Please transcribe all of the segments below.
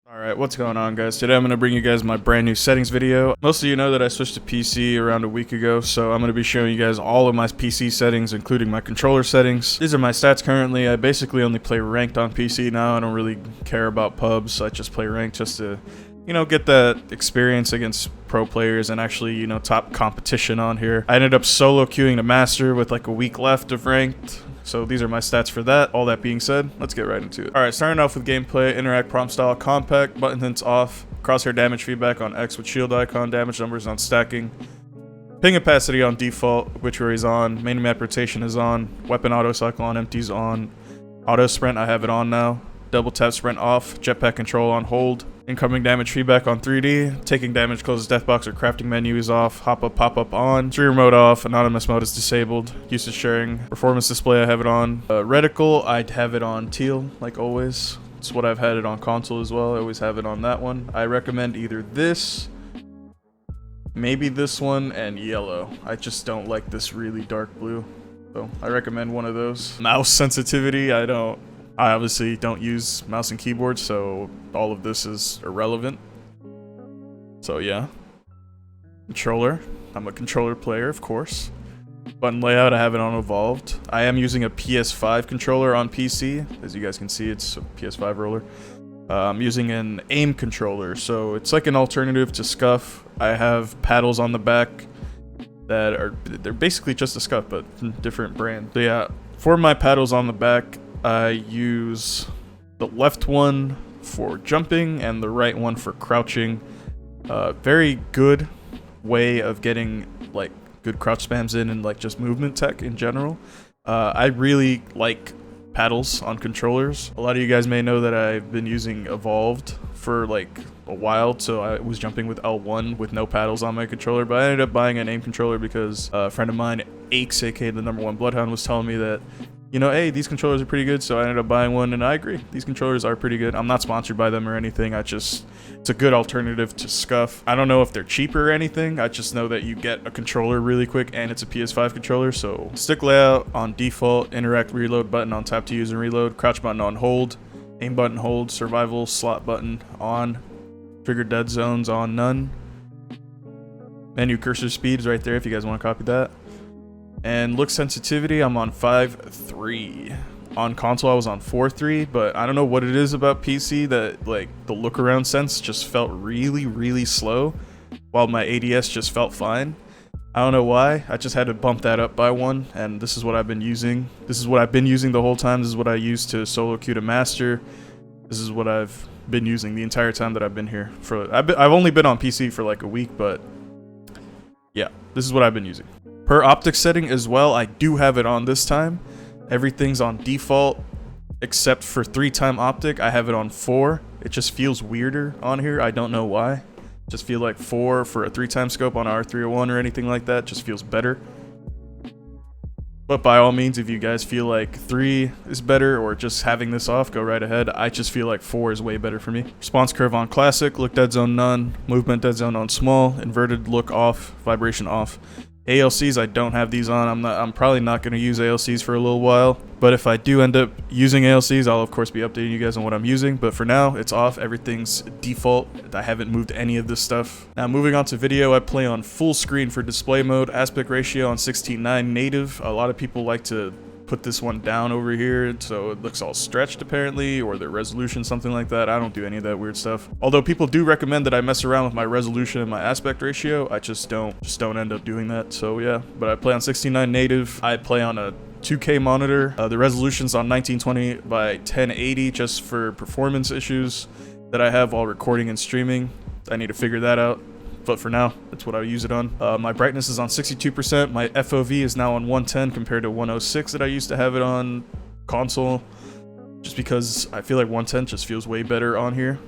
Alright, what's going on, guys? Today I'm going to bring you guys my brand new settings video. Most of you know that I switched to PC around a week ago, so I'm going to be showing you guys all of my PC settings, including my controller settings. These are my stats currently. I basically only play ranked on PC now. I don't really care about pubs. I just play ranked just to, get that experience against pro players and actually, top competition on here. I ended up solo queuing to master with like a week left of ranked. So these are my stats for that. All that being said, let's get right into it. Alright, starting off with gameplay, interact prompt style compact, button hints off, crosshair damage feedback on X with shield icon, damage numbers on stacking, ping opacity on default, obituary is on, main map rotation is on, weapon auto cycle on empties on, auto sprint I have it on now, double tap sprint off, jetpack control on hold, incoming damage feedback on 3D, taking damage closes death box or crafting menu is off, hop up pop up on, streamer mode off, anonymous mode is disabled, usage sharing, performance display I have it on, reticle I'd have it on teal like always. It's what I've had it on console as well. I always have it on that one. I recommend either this, maybe this one, and yellow. I just don't like this really dark blue, so I recommend one of those. Mouse sensitivity, I obviously don't use mouse and keyboard, so all of this is irrelevant. So yeah. Controller. I'm a controller player, of course. Button layout, I have it on evolved. I am using a PS5 controller on PC. As you guys can see, it's a PS5 roller. I'm using an aim controller, so it's like an alternative to Scuff. I have paddles on the back they're basically just a Scuff, but different brand. So yeah, for my paddles on the back, I use the left one for jumping and the right one for crouching. Very good way of getting like good crouch spams in and like just movement tech in general. I really like paddles on controllers. A lot of you guys may know that I've been using evolved for like a while, so I was jumping with L1 with no paddles on my controller, but I ended up buying an aim controller because a friend of mine, Aches, aka the #1 Bloodhound, was telling me that hey, these controllers are pretty good, so I ended up buying one, and I agree. These controllers are pretty good. I'm not sponsored by them or anything. It's a good alternative to Scuff. I don't know if they're cheaper or anything. I just know that you get a controller really quick, and it's a PS5 controller, so stick layout on default, interact reload button on tap to use and reload, crouch button on hold, aim button hold, survival slot button on, trigger dead zones on none. Menu cursor speeds right there if you guys want to copy that. And look sensitivity, I'm on 5.3. On console, I was on 4.3, but I don't know what it is about PC that, like, the look around sense just felt really, really slow, while my ADS just felt fine. I don't know why. I just had to bump that up by one, and this is what I've been using. This is what I've been using the whole time. This is what I used to solo queue to master. This is what I've been using the entire time that I've been here. I've only been on PC for like a week, but yeah, this is what I've been using. Per optics setting as well, I do have it on this time. Everything's on default except for 3-time optic. I have it on 4. It just feels weirder on here. I don't know why. Just feel like 4 for a 3-time scope on R301 or anything like that just feels better. But by all means, if you guys feel like 3 is better or just having this off, go right ahead. I just feel like 4 is way better for me. Response curve on classic, look dead zone none, movement dead zone on small, inverted look off, vibration off. ALCs, I don't have these on. I'm probably not going to use ALCs for a little while, but if I do end up using ALCs, I'll of course be updating you guys on what I'm using, but for now, it's off. Everything's default. I haven't moved any of this stuff. Now, moving on to video, I play on full screen for display mode, aspect ratio on 16:9 native. A lot of people like to put this one down over here so it looks all stretched apparently, or the resolution, something like that. I don't do any of that weird stuff. Although people do recommend that I mess around with my resolution and my aspect ratio, I just don't end up doing that. So yeah, but I play on 16:9 native. I play on a 2K monitor. The resolution's on 1920 by 1080 just for performance issues that I have while recording and streaming. I need to figure that out. But for now, that's what I use it on. My brightness is on 62%. My FOV is now on 110 compared to 106 that I used to have it on console. Just because I feel like 110 just feels way better on here.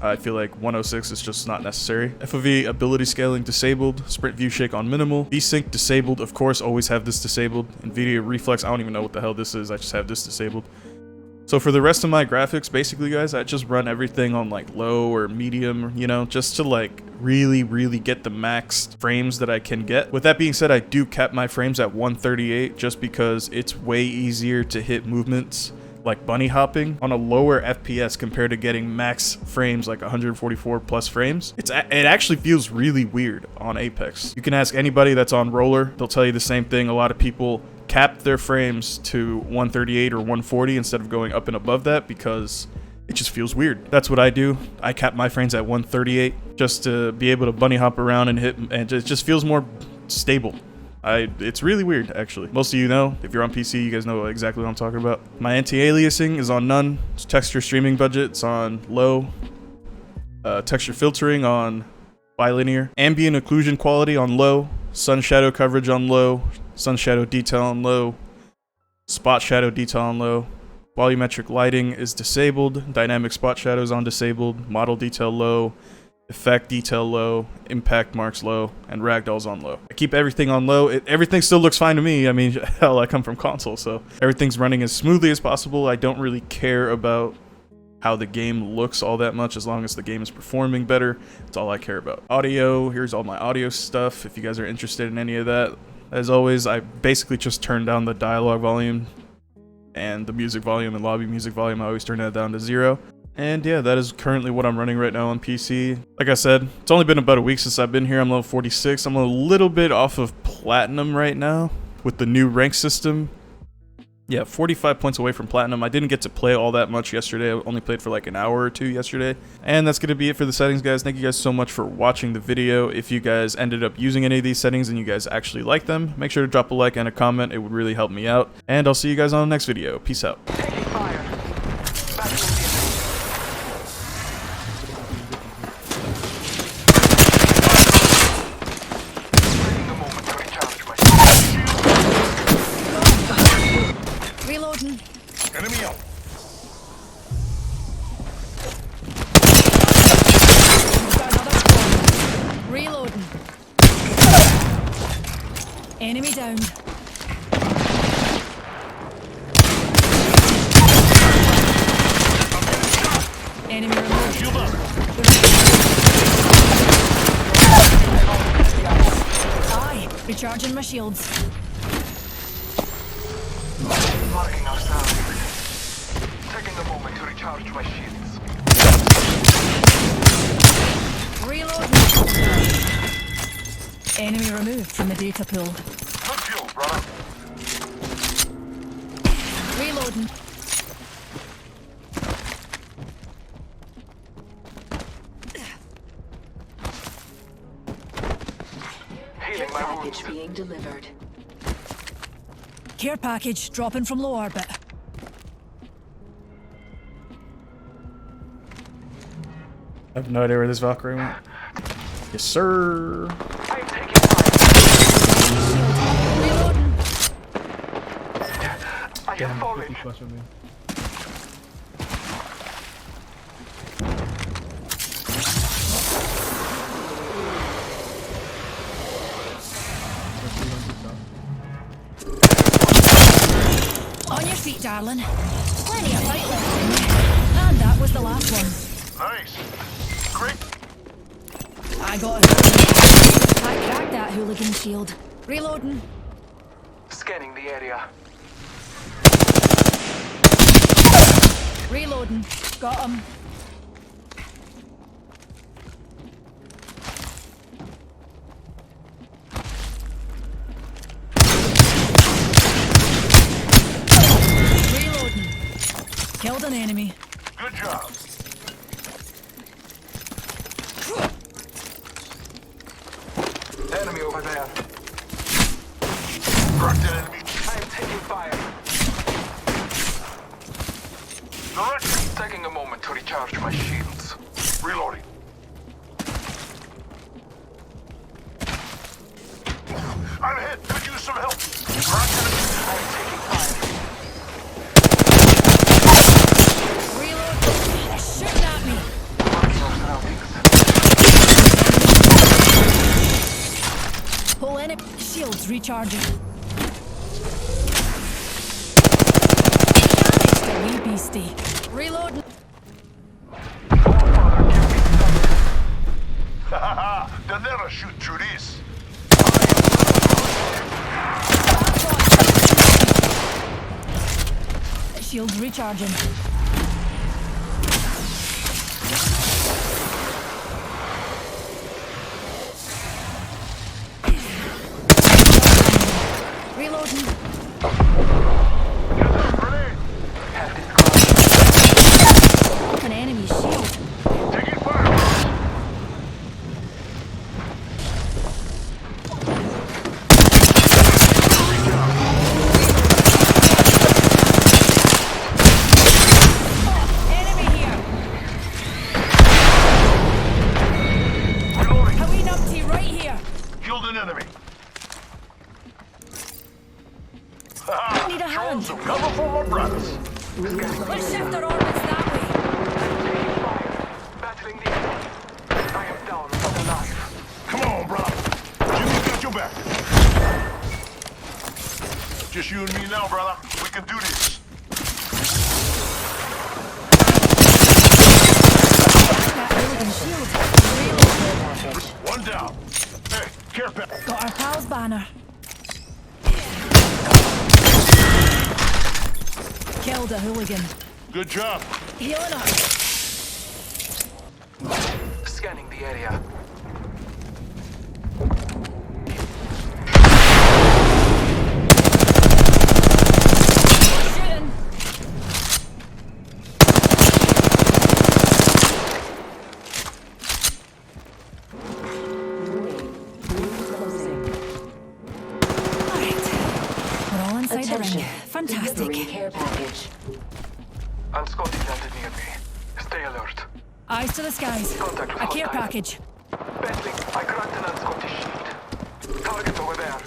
I feel like 106 is just not necessary. FOV ability scaling disabled. Sprint view shake on minimal. VSync disabled. Of course, always have this disabled. NVIDIA reflex, I don't even know what the hell this is. I just have this disabled. So for the rest of my graphics, basically, guys, I just run everything on like low or medium, just to like really get the max frames that I can get. With that being said, I do cap my frames at 138 just because it's way easier to hit movements like bunny hopping on a lower FPS compared to getting max frames like 144 plus frames. It actually feels really weird on Apex. You can ask anybody that's on roller, they'll tell you the same thing. A lot of people cap their frames to 138 or 140 instead of going up and above that because it just feels weird. That's what I do. I cap my frames at 138 just to be able to bunny hop around and hit, and it just feels more stable. It's really weird, actually. Most of you know, if you're on PC, you guys know exactly what I'm talking about. My anti-aliasing is on none. Texture streaming budget, it's on low. Texture filtering on bilinear. Ambient occlusion quality on low. Sun shadow coverage on low. Sun shadow detail on low. Spot shadow detail on low. Volumetric lighting is disabled. Dynamic spot shadows on disabled. Model detail low. Effect detail low, impact marks low, and ragdolls on low. I keep everything on low. Everything still looks fine to me. I mean, hell, I come from console, so everything's running as smoothly as possible. I don't really care about how the game looks all that much as long as the game is performing better. That's all I care about. Audio, here's all my audio stuff if you guys are interested in any of that. As always, I basically just turn down the dialogue volume and the music volume and lobby music volume. I always turn that down to 0. And yeah, that is currently what I'm running right now on PC. Like I said, it's only been about a week since I've been here. I'm level 46. I'm a little bit off of Platinum right now with the new rank system. Yeah, 45 points away from Platinum. I didn't get to play all that much yesterday. I only played for like an hour or two yesterday. And that's going to be it for the settings, guys. Thank you guys so much for watching the video. If you guys ended up using any of these settings and you guys actually like them, make sure to drop a like and a comment. It would really help me out. And I'll see you guys on the next video. Peace out. Reloading. Enemy out. Reloading. Enemy down. Enemy removed. Shield up. Aye, recharging my shields. Marking our sound. Taking a moment to recharge my shields. Reloading. Enemy removed from the data pool. Good fuel, brother. Reloading. Healing my wounds. Package being delivered. Care package dropping from low orbit. I have no idea where this Valkyrie went. Yes, sir. I am taking fire. Reloading. I have fallen. On your feet, darling. Plenty of fight left in you. And that was the last one. Nice. Great. I got it. I cracked that hooligan shield. Reloading. Scanning the area. Reloading. Got him. Reloading. Killed an enemy. Good job. Enemy over there. Cracked an enemy. I am taking fire. Direct. Taking a moment to recharge my shields. Reloading. I'm hit. Could use some help. Cracked enemy. I am taking fire. Reload. They're shooting at me. Marking our surroundings. Whole enemy shields recharging. A wee beastie. Reloading. Haha, they'll never shoot through this. Shields recharging. Reloading. Grenade! Have this An enemy shield. taking fire! Enemy here. Reloading! How we numpty right here. Killed an enemy. I need a hand. Some cover for my brothers. Let's shift our orbits that way. Taking fire. Battling the enemy. I am down but alive. Come on, brother. Jimmy's got your back. Just you and me now, brother. We can do this. That Hooligan shield. Reload. One down. Hey, care pack. Got our pal's banner. Killed a hooligan. Good job. Healing up. Scanning the area. Shooting. Alright. We're all inside the ring. Fantastic. Care package. Unscotty landed near me. Stay alert. Eyes to the skies. Contact with A care hostile. package. Bentley, I cracked an unscotty shield. Target over there.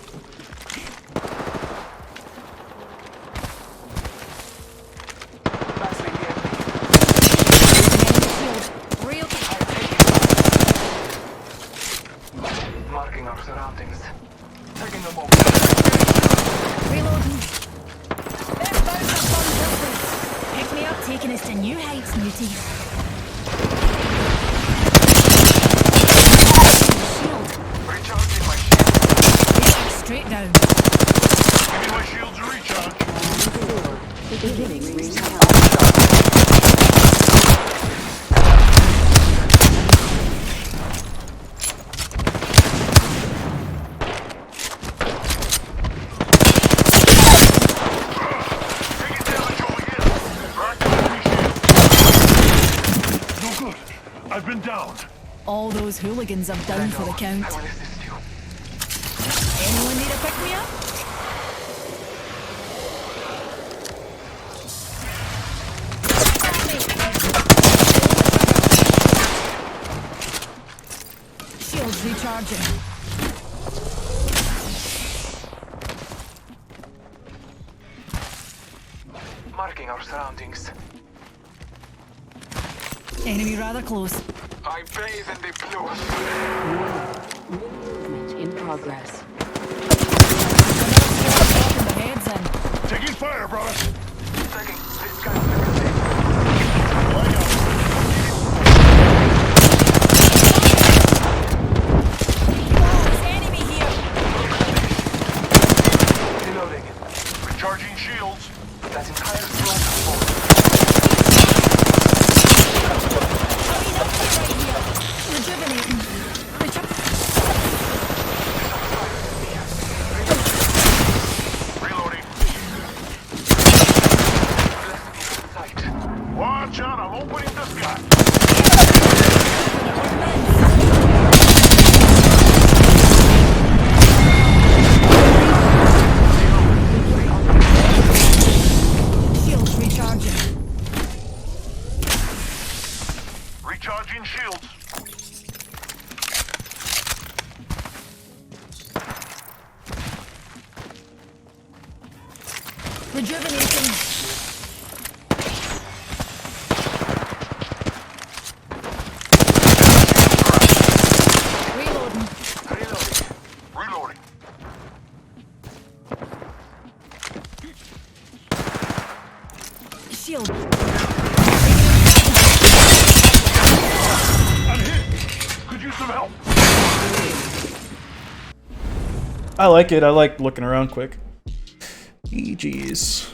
Battling the enemy. Enemy shield. Real. Marking our surroundings. Taking a moment. Reloading. They're about to bum this. Pick me up, taking us to new heights, mutie. Shield. Recharging my shield. Reload straight down. Give me my shield to recharge. Beginning recharge. Taking damage over here. Cracked an enemy shield. No good. I've been downed. All those hooligans are down for the count. I will assist you. Anyone need a pick-me-up? Shields recharging. Marking our surroundings. Enemy rather close. I bathe in the blues. Movement in progress. Popping the heads in. Taking fire, brother. Taking this guy's the container. Line up. There's enemy here. Reloading. Recharging shields. That entire front forward. Rejuvenating. Reloading. Sight. Watch out, I'm opening the sky. Shields recharging. Recharging shields. Rejuvenating. Reloading. Reloading. Reloading. Shield. I'm hit. Could use some help. I like it. I like looking around quick. GG's.